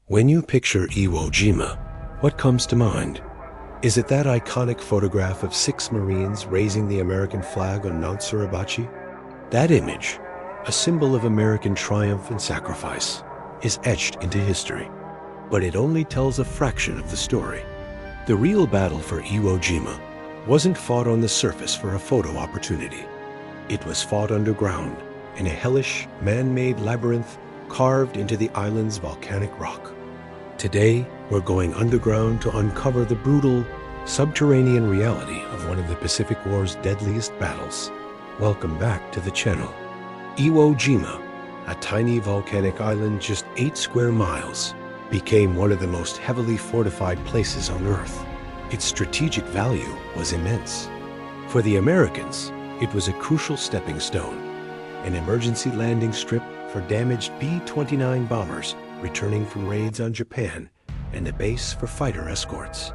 When you picture Iwo Jima, what comes to mind? Is it that iconic photograph of 6 Marines raising the American flag on Mount Suribachi? That image, a symbol of American triumph and sacrifice, is etched into history. But it only tells a fraction of the story. The real battle for Iwo Jima wasn't fought on the surface for a photo opportunity. It was fought underground, in a hellish, man-made labyrinth carved into the island's volcanic rock. Today, we're going underground to uncover the brutal, subterranean reality of one of the Pacific War's deadliest battles. Welcome back to the channel. Iwo Jima, a tiny volcanic island just 8 square miles, became one of the most heavily fortified places on Earth. Its strategic value was immense. For the Americans, it was a crucial stepping stone, an emergency landing strip for damaged B-29 bombers returning from raids on Japan, and a base for fighter escorts.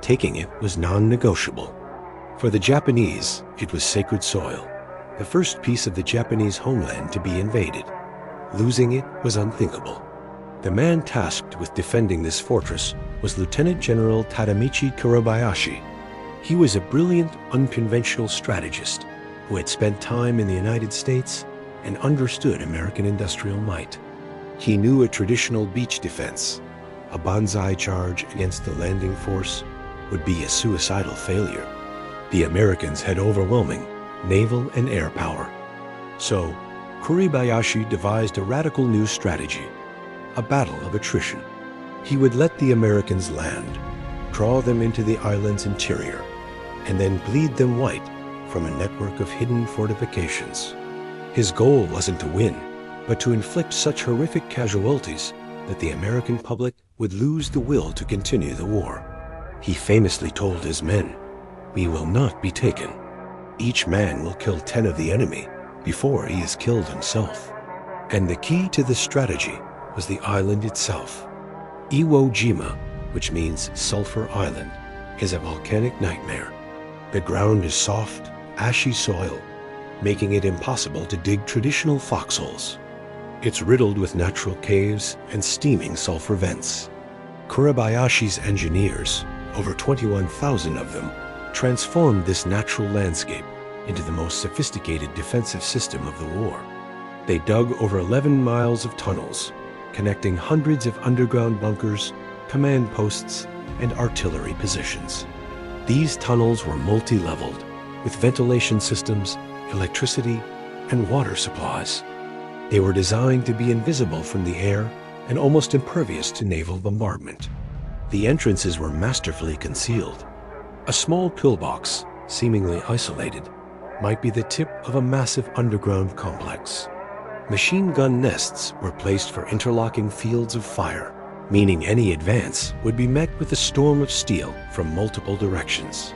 Taking it was non-negotiable. For the Japanese, it was sacred soil, the first piece of the Japanese homeland to be invaded. Losing it was unthinkable. The man tasked with defending this fortress was Lieutenant General Tadamichi Kurobayashi. He was a brilliant, unconventional strategist who had spent time in the United States and understood American industrial might. He knew a traditional beach defense, a banzai charge against the landing force, would be a suicidal failure. The Americans had overwhelming naval and air power. So, Kurobayashi devised a radical new strategy, a battle of attrition. He would let the Americans land, draw them into the island's interior, and then bleed them white from a network of hidden fortifications. His goal wasn't to win, but to inflict such horrific casualties that the American public would lose the will to continue the war. He famously told his men, "We will not be taken. Each man will kill 10 of the enemy before he is killed himself." And the key to this strategy was the island itself. Iwo Jima, which means Sulphur Island, is a volcanic nightmare. The ground is soft, ashy soil, making it impossible to dig traditional foxholes. It's riddled with natural caves and steaming sulfur vents. Kurobayashi's engineers, over 21,000 of them, transformed this natural landscape into the most sophisticated defensive system of the war. They dug over 11 miles of tunnels, connecting hundreds of underground bunkers, command posts, and artillery positions. These tunnels were multi-leveled, with ventilation systems, electricity, and water supplies. They were designed to be invisible from the air and almost impervious to naval bombardment. The entrances were masterfully concealed. A small pillbox, seemingly isolated, might be the tip of a massive underground complex. Machine gun nests were placed for interlocking fields of fire, meaning any advance would be met with a storm of steel from multiple directions.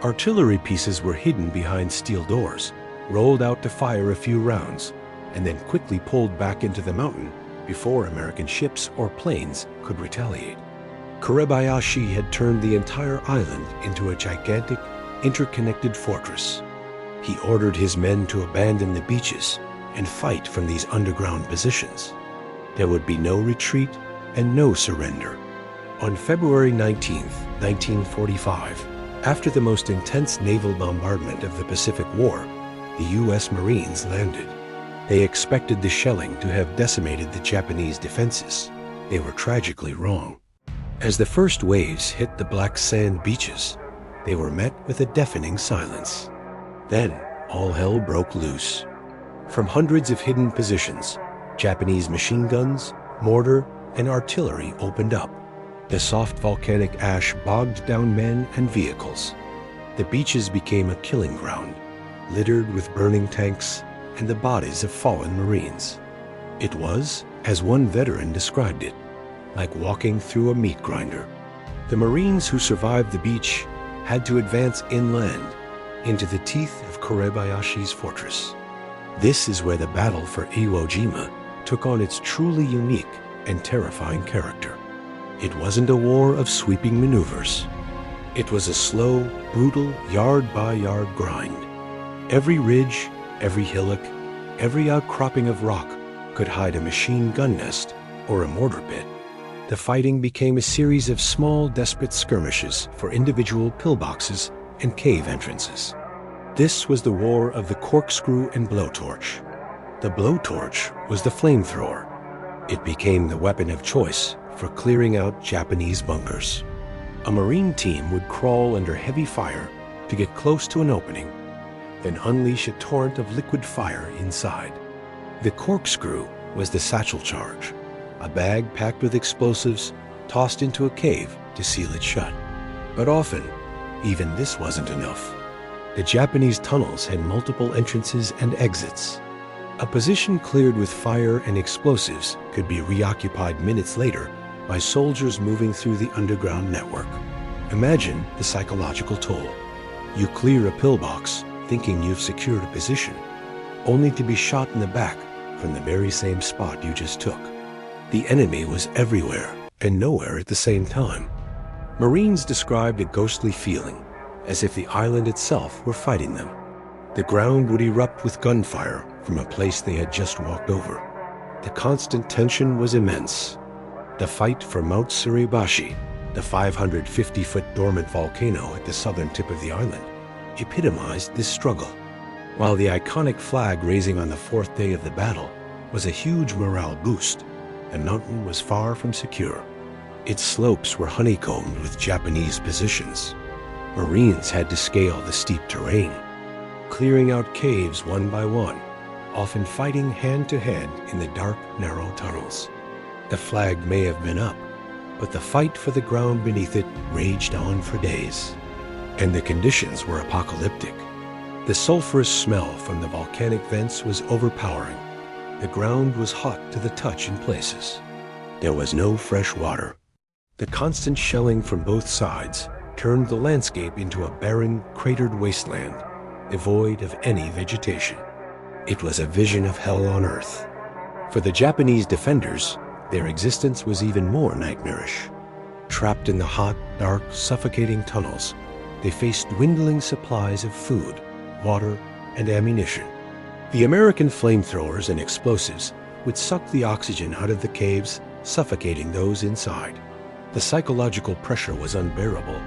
Artillery pieces were hidden behind steel doors, rolled out to fire a few rounds, and then quickly pulled back into the mountain before American ships or planes could retaliate. Kurobayashi had turned the entire island into a gigantic, interconnected fortress. He ordered his men to abandon the beaches and fight from these underground positions. There would be no retreat and no surrender. On February 19, 1945, after the most intense naval bombardment of the Pacific War, the U.S. Marines landed. They expected the shelling to have decimated the Japanese defenses. They were tragically wrong. As the first waves hit the black sand beaches, they were met with a deafening silence. Then, all hell broke loose. From hundreds of hidden positions, Japanese machine guns, mortar, and artillery opened up. The soft volcanic ash bogged down men and vehicles. The beaches became a killing ground, littered with burning tanks and the bodies of fallen Marines. It was, as one veteran described it, like walking through a meat grinder. The Marines who survived the beach had to advance inland into the teeth of Kurobayashi's fortress. This is where the battle for Iwo Jima took on its truly unique and terrifying character. It wasn't a war of sweeping maneuvers. It was a slow, brutal, yard-by-yard grind. Every ridge, every hillock, every outcropping of rock could hide a machine gun nest or a mortar pit. The fighting became a series of small, desperate skirmishes for individual pillboxes and cave entrances. This was the war of the corkscrew and blowtorch. The blowtorch was the flamethrower. It became the weapon of choice for clearing out Japanese bunkers. A Marine team would crawl under heavy fire to get close to an opening, then unleash a torrent of liquid fire inside. The corkscrew was the satchel charge, a bag packed with explosives tossed into a cave to seal it shut. But often, even this wasn't enough. The Japanese tunnels had multiple entrances and exits. A position cleared with fire and explosives could be reoccupied minutes later by soldiers moving through the underground network. Imagine the psychological toll. You clear a pillbox thinking you've secured a position, only to be shot in the back from the very same spot you just took. The enemy was everywhere and nowhere at the same time. Marines described a ghostly feeling, as if the island itself were fighting them. The ground would erupt with gunfire from a place they had just walked over. The constant tension was immense. The fight for Mount Suribachi, the 550-foot dormant volcano at the southern tip of the island, epitomized this struggle. While the iconic flag raising on the fourth day of the battle was a huge morale boost, the mountain was far from secure. Its slopes were honeycombed with Japanese positions. Marines had to scale the steep terrain, clearing out caves one by one, often fighting hand-to-hand in the dark, narrow tunnels. The flag may have been up, but the fight for the ground beneath it raged on for days. And the conditions were apocalyptic. The sulfurous smell from the volcanic vents was overpowering. The ground was hot to the touch in places. There was no fresh water. The constant shelling from both sides turned the landscape into a barren, cratered wasteland, devoid of any vegetation. It was a vision of hell on earth. For the Japanese defenders, their existence was even more nightmarish. Trapped in the hot, dark, suffocating tunnels, they faced dwindling supplies of food, water, and ammunition. The American flamethrowers and explosives would suck the oxygen out of the caves, suffocating those inside. The psychological pressure was unbearable,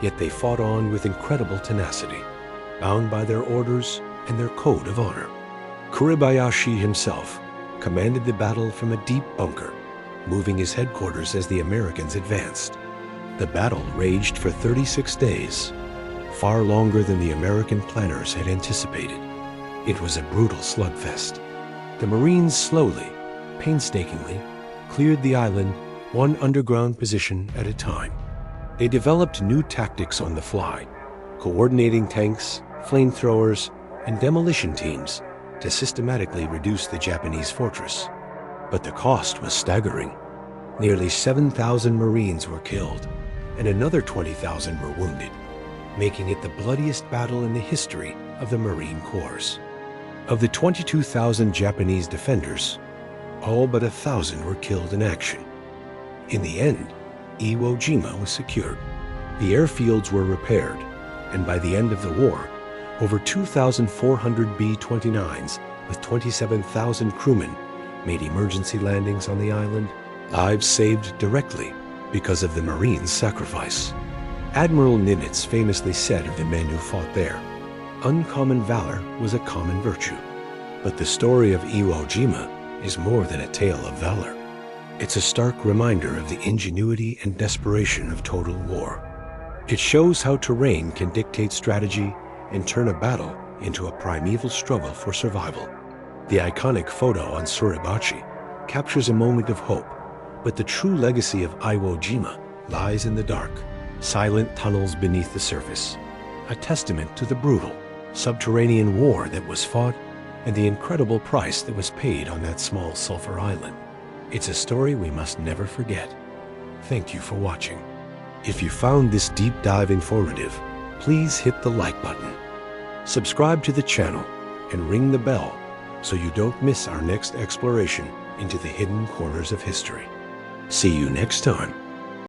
yet they fought on with incredible tenacity, bound by their orders and their code of honor. Kuribayashi himself commanded the battle from a deep bunker, moving his headquarters as the Americans advanced. The battle raged for 36 days, far longer than the American planners had anticipated. It was a brutal slugfest. The Marines slowly, painstakingly, cleared the island one underground position at a time. They developed new tactics on the fly, coordinating tanks, flamethrowers, and demolition teams to systematically reduce the Japanese fortress. But the cost was staggering. Nearly 7,000 Marines were killed, and another 20,000 were wounded, making it the bloodiest battle in the history of the Marine Corps. Of the 22,000 Japanese defenders, all but 1,000 were killed in action. In the end, Iwo Jima was secured. The airfields were repaired, and by the end of the war, over 2,400 B-29s with 27,000 crewmen made emergency landings on the island, lives saved directly because of the Marines' sacrifice. Admiral Nimitz famously said of the men who fought there, "Uncommon valor was a common virtue." But the story of Iwo Jima is more than a tale of valor. It's a stark reminder of the ingenuity and desperation of total war. It shows how terrain can dictate strategy and turn a battle into a primeval struggle for survival. The iconic photo on Suribachi captures a moment of hope, but the true legacy of Iwo Jima lies in the dark, silent tunnels beneath the surface, a testament to the brutal, subterranean war that was fought and the incredible price that was paid on that small sulfur island. It's a story we must never forget. Thank you for watching. If you found this deep dive informative, please hit the like button. Subscribe to the channel and ring the bell so you don't miss our next exploration into the hidden corners of history. See you next time.